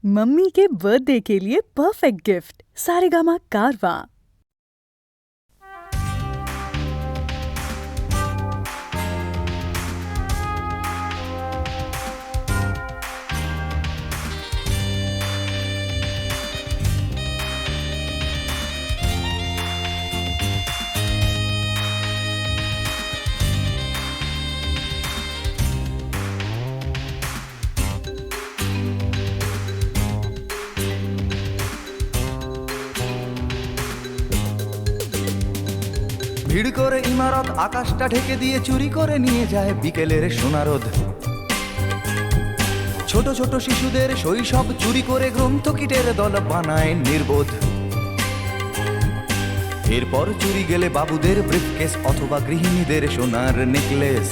Mummy के birthday के लिए परफेक्ट गिफ्ट सारेगामा कारवां। ভিড় করে ইমারত আকাশটা ঢেকে দিয়ে চুরি করে নিয়ে যায় বিকেলের সোনারোদ। ছোট ছোট শিশুদের শৈশব চুরি করে গ্রন্থকিটের দল বানায় নির্বোধ। এরপর চুরি গেলে বাবুদের ব্রিফকেস অথবা গৃহিণীদের সোনার নেকলেস।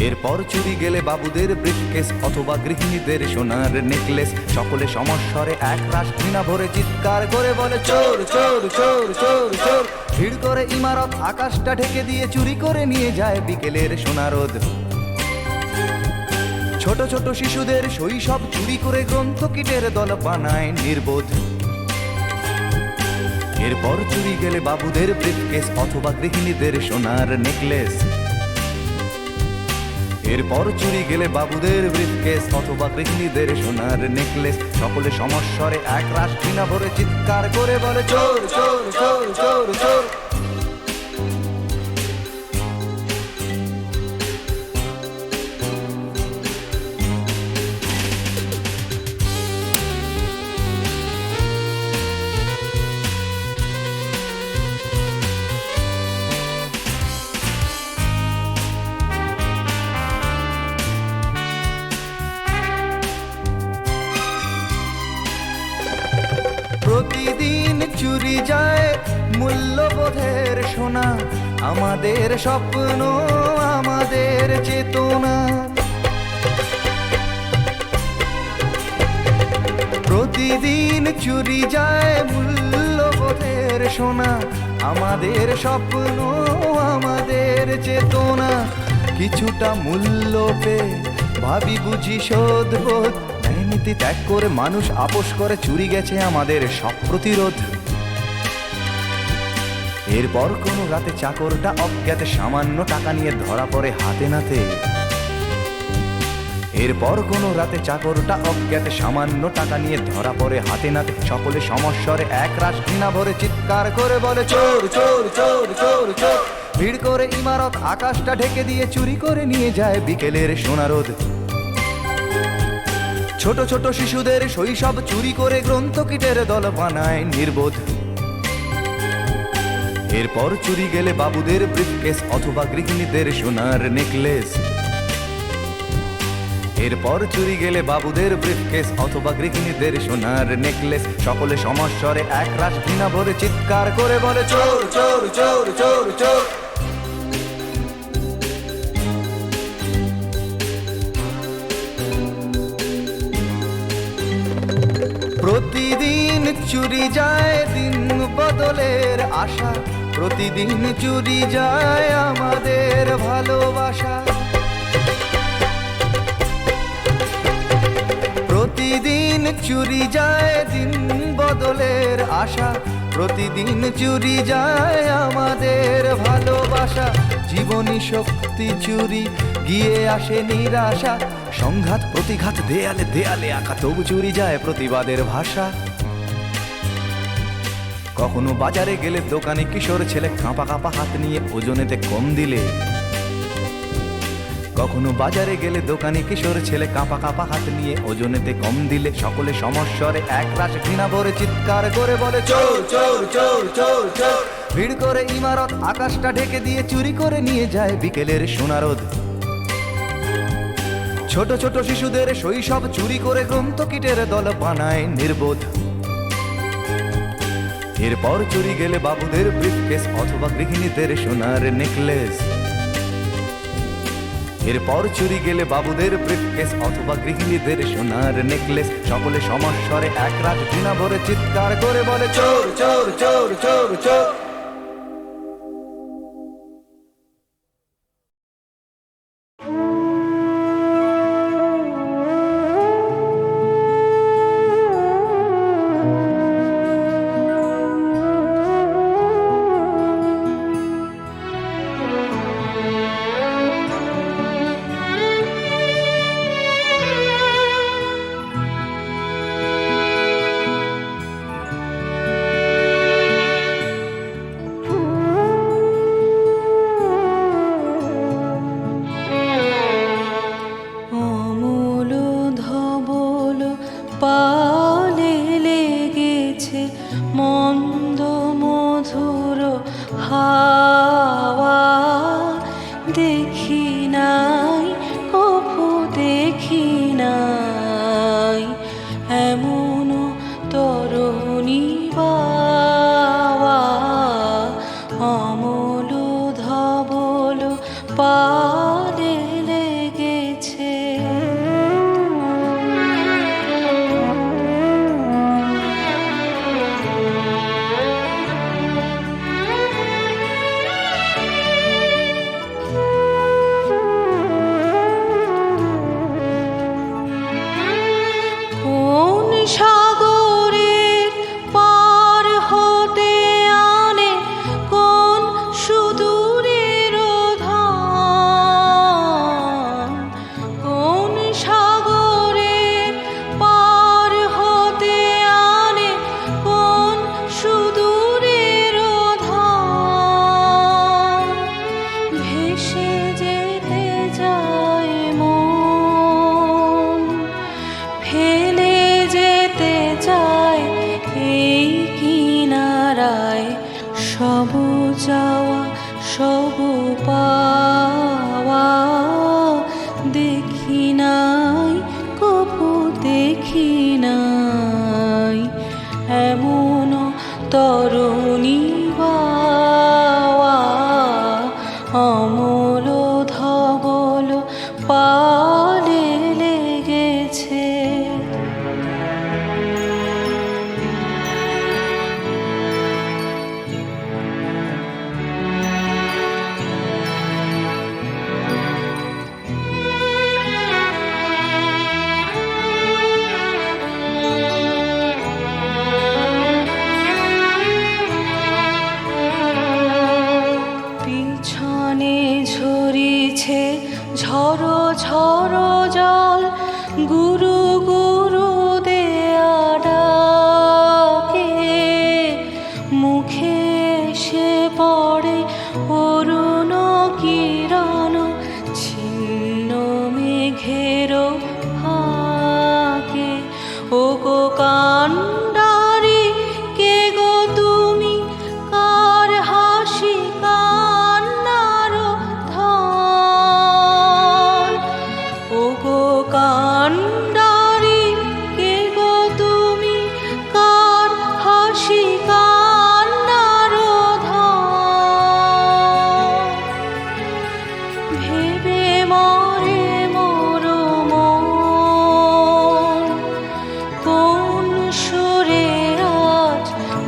এরপর চুরি গেলে বাবুদের ব্রিফকেস অথবা গৃহিণীদের সোনার নেকলেস। সকলে সমস্বরে এক রাশ ঘৃণা ভরে চিৎকার করে বলে চোর চোর চোর চোর চোর। ভিড় করে ইমারত আকাশটা ঢেকে দিয়ে চুরি করে নিয়ে যায় বিকেলের সোনারোদ। ছোট ছোট শিশুদের শৈশব চুরি করে গ্রন্থকিটের দল বানায় নির্বোধ। এরপর চুরি গেলে বাবুদের ব্রিফকেস অথবা গৃহিণীদের সোনার নেকলেস। এরপর চুরি গেলে বাবুদের ব্রিফকেস অথবা গৃহিণীদের সোনার নেকলেস। সকলে সমস্বরে এক রাশ ঘৃণা ভরে চিৎকার করে বলে চোর চোর চোর চোর চোর। প্রতিদিন চুরি যায় মূল্যবোধের সোনা, আমাদের স্বপ্ন আমাদের চেতনা। প্রতিদিন চুরি যায় মূল্যবোধের সোনা, আমাদের স্বপ্ন আমাদের চেতনা। কিছুটা মূল্য পেয়ে ভাবি বুঝি শোধবোধ, নীতি ত্যাগ করে মানুষ আপোষ করে চুরি গেছে আমাদের সব প্রতিরোধ। এরপর কোনো রাতে চাকরটা অজ্ঞাতে সামান্য টাকা নিয়ে ধরা পড়ে হাতে নাতে। এরপর কোনো রাতে চাকরটা অজ্ঞাতে সামান্য টাকা নিয়ে ধরা পড়ে হাতে নাতে। সকলে সমস্বরে এক রাশ ঘৃণা ভরে চিৎকার করে বলে চোর চোর চোর চোর চোর। ভিড় করে ইমারত আকাশটা ঢেকে দিয়ে চুরি করে নিয়ে যায় বিকেলের সোনারোদ। ছোট ছোট শিশুদের শৈশব চুরি করে গ্রন্থকিটের দল বানায় নির্বোধ। এরপর চুরি গেলে বাবুদের ব্রিফকেস অথবা গৃহিণীদের সোনার নেকলেস। এরপর চুরি গেলে বাবুদের ব্রিফকেস অথবা গৃহিণীদের সোনার নেকলেস। সকলে সমস্বরে এক রাশ ঘৃণা ভরে চিৎকার করে বলে চোর চোর চোর চোর চোর। প্রতিদিন চুরি যায় দিন বদলের আশা, প্রতিদিন চুরি যায় আমাদের ভালোবাসা। প্রতিদিন চুরি যায় দিন বদলের আশা, প্রতিদিন চুরি যায় আমাদের ভালোবাসা। জীবনী শক্তি চুরি গিয়ে আসে নিরাশা, সংঘাত প্রতিঘাত দেয়ালে দেয়ালে আঁকা, তবু চুরি যায় প্রতিবাদের ভাষা। কখনো বাজারে গেলে দোকানে কিশোর ছেলে কাঁপা কাঁপা হাত নিয়ে ওজনেতে কম দিলে। কখনো বাজারে গেলে দোকানে কিশোর ছেলে কাঁপা কাঁপা হাত নিয়ে ওজনেতে কম দিলে। সকলে সমস্বরে এক রাশ ঘৃণা ভরে চিৎকার করে বলে চোর চোর চোর চোর চোর। ভিড় করে ইমারত আকাশটা ঢেকে দিয়ে চুরি করে নিয়ে যায় বিকেলের সোনারোদ। ছোট ছোট শিশুদের শৈশব চুরি করে গ্রন্থকিটের দল বানায় নির্বোধ। এরপর চুরি গেলে বাবুদের ব্রিফকেস অথবা গৃহিণীদের সোনার নেকলেস। এরপর চুরি গেলে বাবুদের ব্রিফকেস অথবা গৃহিণীদের সোনার নেকলেস। সকলে সমস্বরে এক রাশ ঘৃণা ভরে চিৎকার করে বলে চোর চোর চোর চোর চোর। পালে লেগেছে মন্দ মধুর হাওয়া, দেখি নাই কভু দেখি নাই এমন তরুণী বাওয়া, অমল ধবল পালে লেগেছে। কোন সাগরের পার হতে আনে কোন সুদূরের ধান, কোন সাগরের পার হতে আনে কোন সুদূরের ধান, ভেসে যেতে যায় মন, ফেলে যেতে চায় এই কিনারায়, সব যাওয়া সব পাওয়া, দেখি নাই কভু দেখি নাই এমন তরুণী বাওয়া, অমল ধবল পালে লেগেছে। পিছনে ঝরিছে ঝড়ো ঝড়ো জল, গুরু গুরু দেয়া ডাকে, মুখে এসে পড়ে অরুণ কিরণ, ছিন্ন মেঘের ফাঁকে। ও গো কান্ডারি কে গো তুমি, কার হাসি কান্নার ধান, ও গো কান্ডারি কে গো তুমি, কার হাসি কান্নার ধান, ভেবে মরে মোর মন, কোন সুরে আজ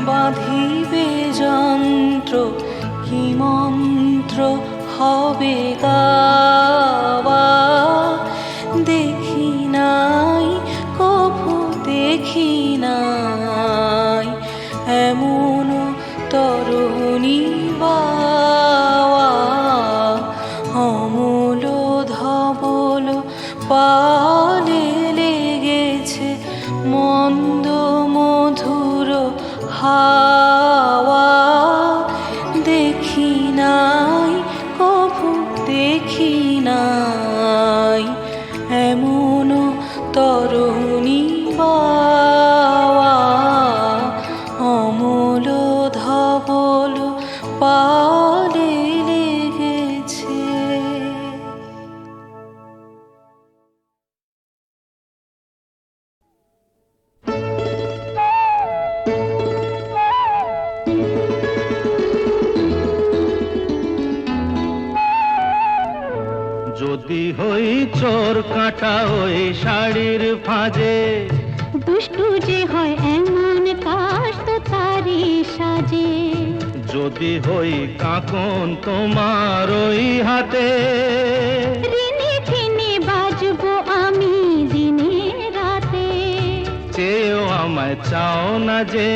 বাঁধিবে যন্ত্র, কি মন্ত্র হবে গাওয়া, দেখি নাই কভু দেখি নাই এমন তরুণী বাওয়া, অমল ধবল পালে লেগেছে মন্দ মধুর হাওয়া, দেখি নাই কভু দেখি নাই এমন তরুণী বাওয়া, অমল ধবল পালে লেগেছে। যদি হই চোর কাঁটা ওই শাড়ির ফাঁজে, দুষ্টু যে হয় এমন কাশ তো তারি সাজে, যদি হই কাঁকন তোমার ওই হাতে, রিনি ঝিনি বাজবো আমি দিনে রাতে, চেয়েও আমায় চাও না যে,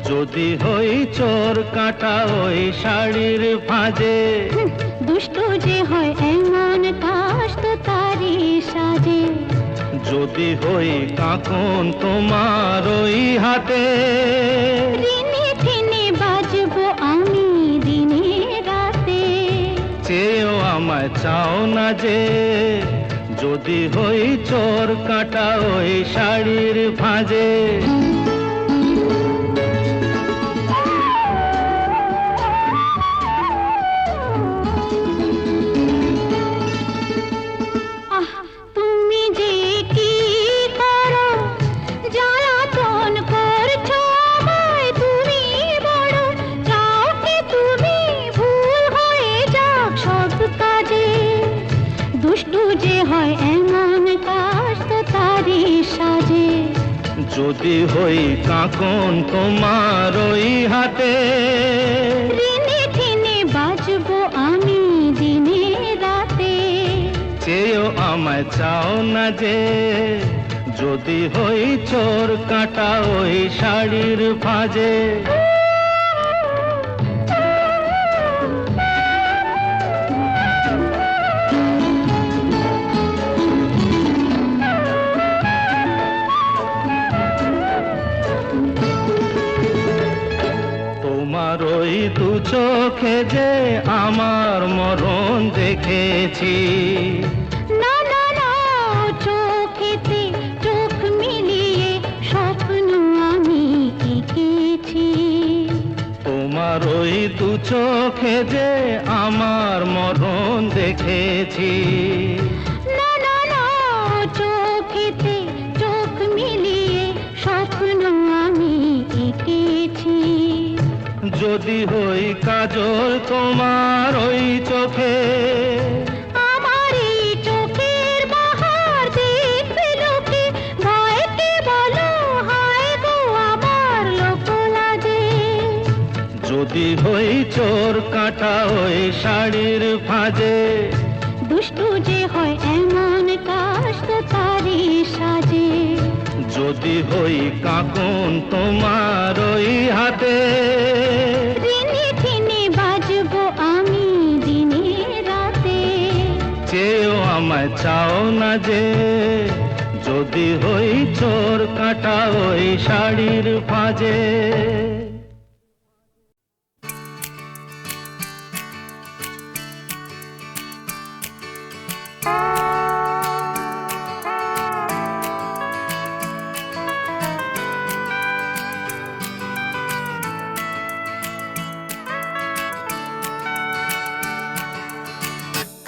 যদি হই চোর কাঁটা ওই শাড়ির ফাঁজে, দুষ্টু যে হয় এমন কাশ তো তারি সাজে, যদি হই কাঁকন তোমার ওই হাতে, রিনি ঝিনি বাজবো আমি দিনে রাতে, চেয়েও আমায় চাও না যে, যদি হই চোর কাটা ওই শাড়ির ভাঁজে। আহ তুমি যে কি করো, জ্বালাতন করছো আমায়, তুমি বড় চাও কি তুমি ভুল হয়ে যাক সব কাজে। দুষ্টু যে হয় এমন কাজ তো তারই সাজে। যদি হই কাঁকন তোমার ওই হাতে, ঋণে ঠিনে বাঁচবো আমি দিনে রাতে। চেয়েও আমায় চাও না যে। যদি হই চোর কাটা ওই শাড়ির ভাঁজে। তোমার ওই দু চোখে যে আমার মরণ দেখেছি। না না না, চোখেতে চোখ মিলিয়ে স্বপ্ন আমি এঁকেছি। তোমার ওই দু চোখে যে আমার মরণ দেখেছি। না না না, চোখেতে চোখ মিলিয়ে স্বপ্ন আমি এঁকেছি। যদি হই কাজল তোমার ওই চোখে, আমার এই চোখের বাহার দেখবে লোকে, ভয়কে বলো হায় গো আমার লোক লাজে। যদি হই চোর কাটা ওই শাড়ির ভাঁজে। দুষ্টু যে হয় এমন কাজ তো তারই সাজে। যদি হই কাঁকন তোমার ওই হাতে, ঋণে ঠিনে বাঁচবো আমি দিনে রাতে। চেয়েও আমায় চাও না যে। যদি হই চোর কাটা ওই শাড়ির ভাঁজে।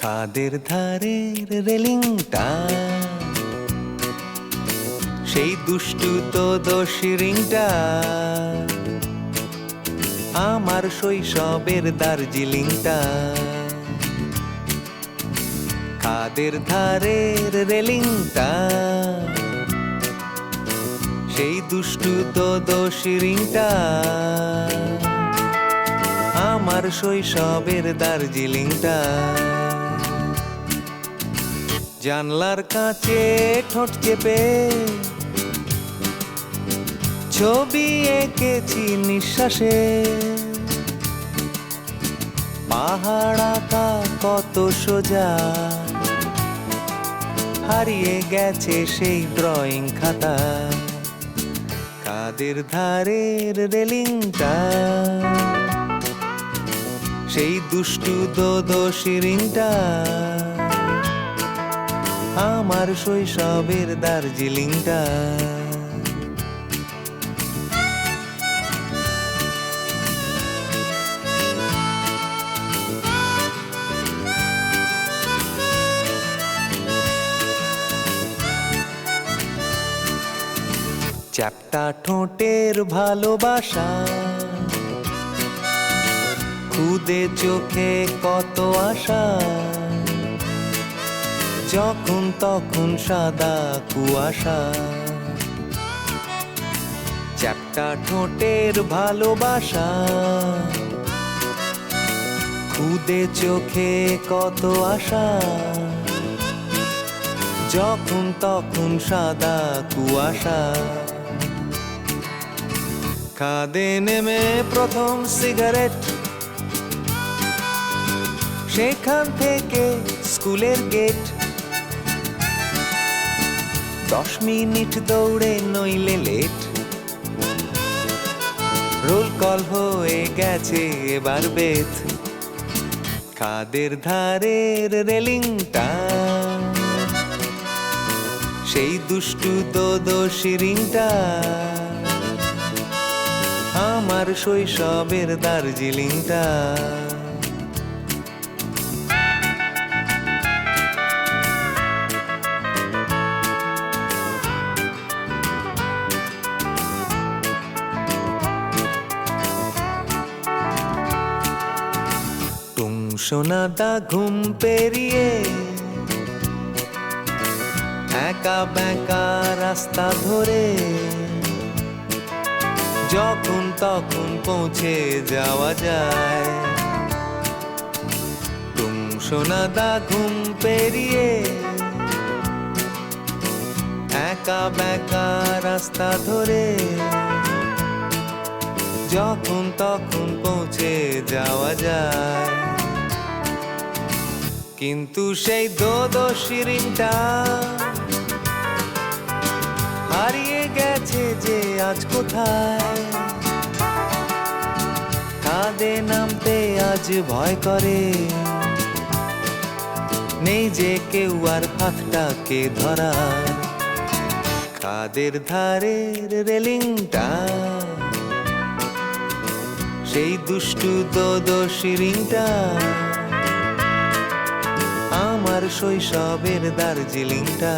খাদের ধারের রেলিংটা, সেই দুষ্টু তো দোষী রিংটা, আমার শৈশবের দার্জিলিংটা। খাদের ধারের রেলিংটা, সেই দুষ্টু তো দোষী রিংটা, আমার শৈশবের দার্জিলিংটা। জানলার কাছে ঠোঁট চেপে ছবি এঁকেছি নিঃশ্বাসে। পাহাড় আঁকা কত সোজা, হারিয়ে গেছে সেই ড্রয়িং খাতা। খাদের ধারের রেলিংটা, সেই দুষ্টু দোষী রিংটা, আমার শৈশবের দার্জিলিংটা। চ্যাপ্টা ঠোঁটের ভালোবাসা, খুদে চোখে কত আশা, যখন তখন সাদা কুয়াশা। চ্যাপ্টা ঠোঁটের ভালোবাসা, খুদে চোখে কত আশা, যখন তখন সাদা কুয়াশা। খাদে নেমে প্রথম সিগারেট, সেখান থেকে স্কুলের গেট। 10 মিনিট দৌড়ে নইলে লেট, রোল কল হয়ে গেছে এবার বেথ। খাদের ধারের রেলিংটা, সেই দুষ্টু দোদো শিরিংটা আমার শৈশবের দার্জিলিংটা। সোনাদা ঘুম পেরিয়ে একা বেঁকা রাস্তা ধরে যখন তখন পৌঁছে যাওয়া যায়। তুম সোনাদা ঘুম পেরিয়ে একা বেঁকা রাস্তা ধরে যখন তখন পৌঁছে যাওয়া যায়। কিন্তু সেই দোদো শিরিংটা হারিয়ে গেছে যে আজ কোথায়। কাঁধে নামতে আজ ভয় করে, নেই যে কেউ আর হাতটাকে ধরার। কাদের ধারের রেলিংটা সেই দুষ্টু দোদো শিরিংটা আমার শৈশবের দার্জিলিংটা।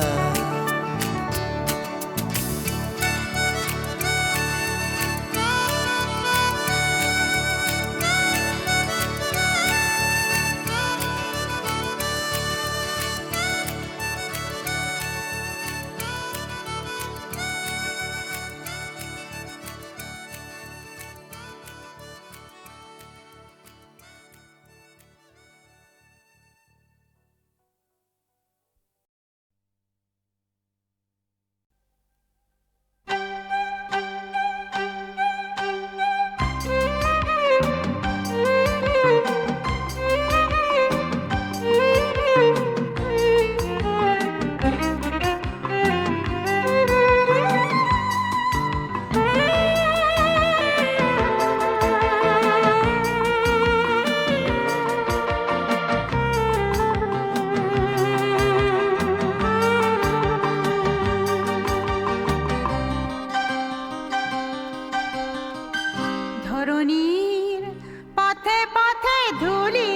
ধুলি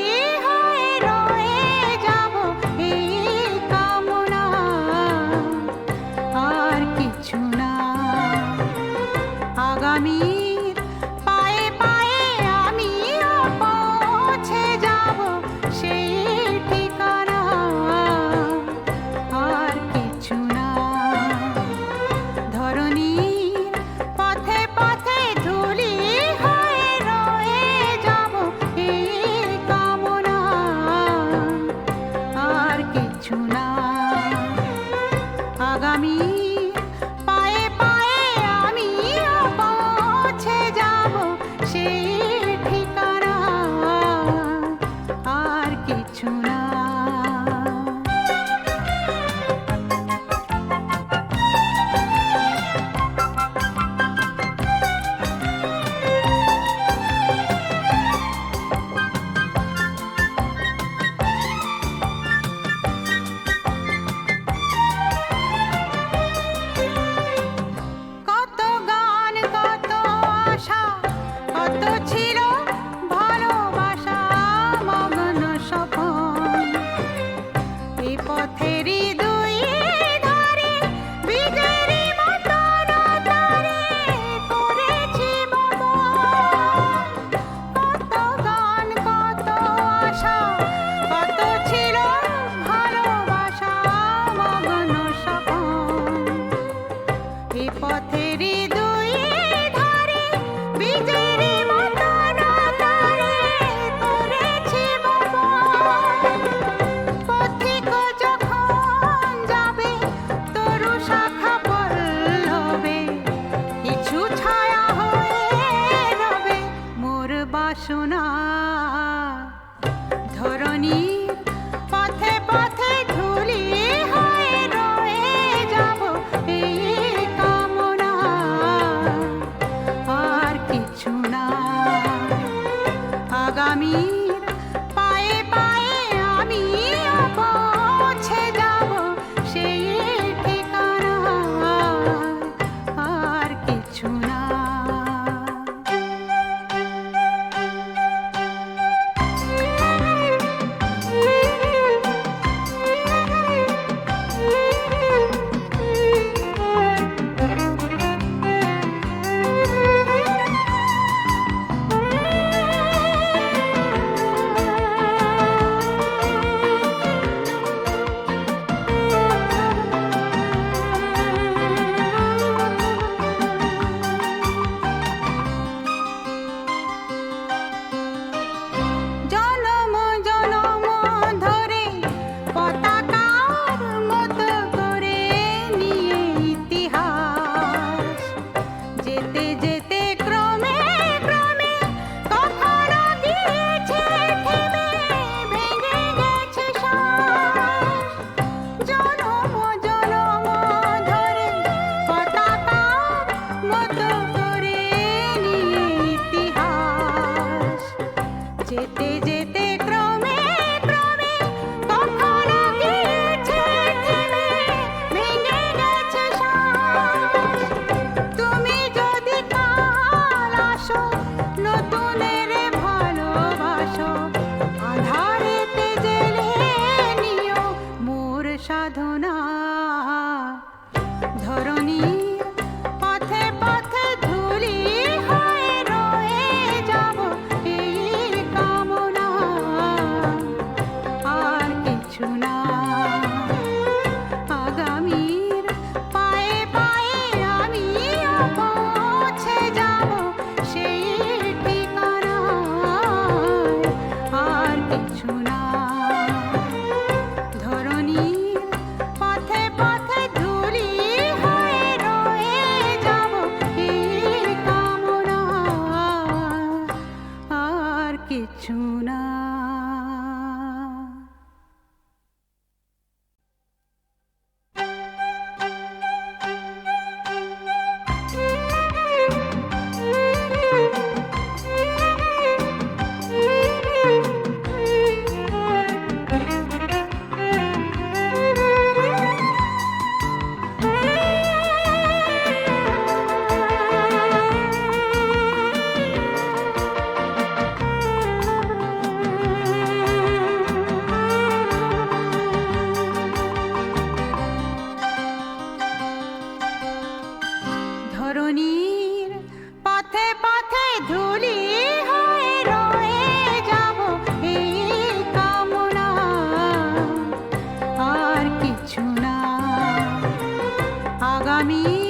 হয়ে রয়ে যাব এই কামনা। আগামী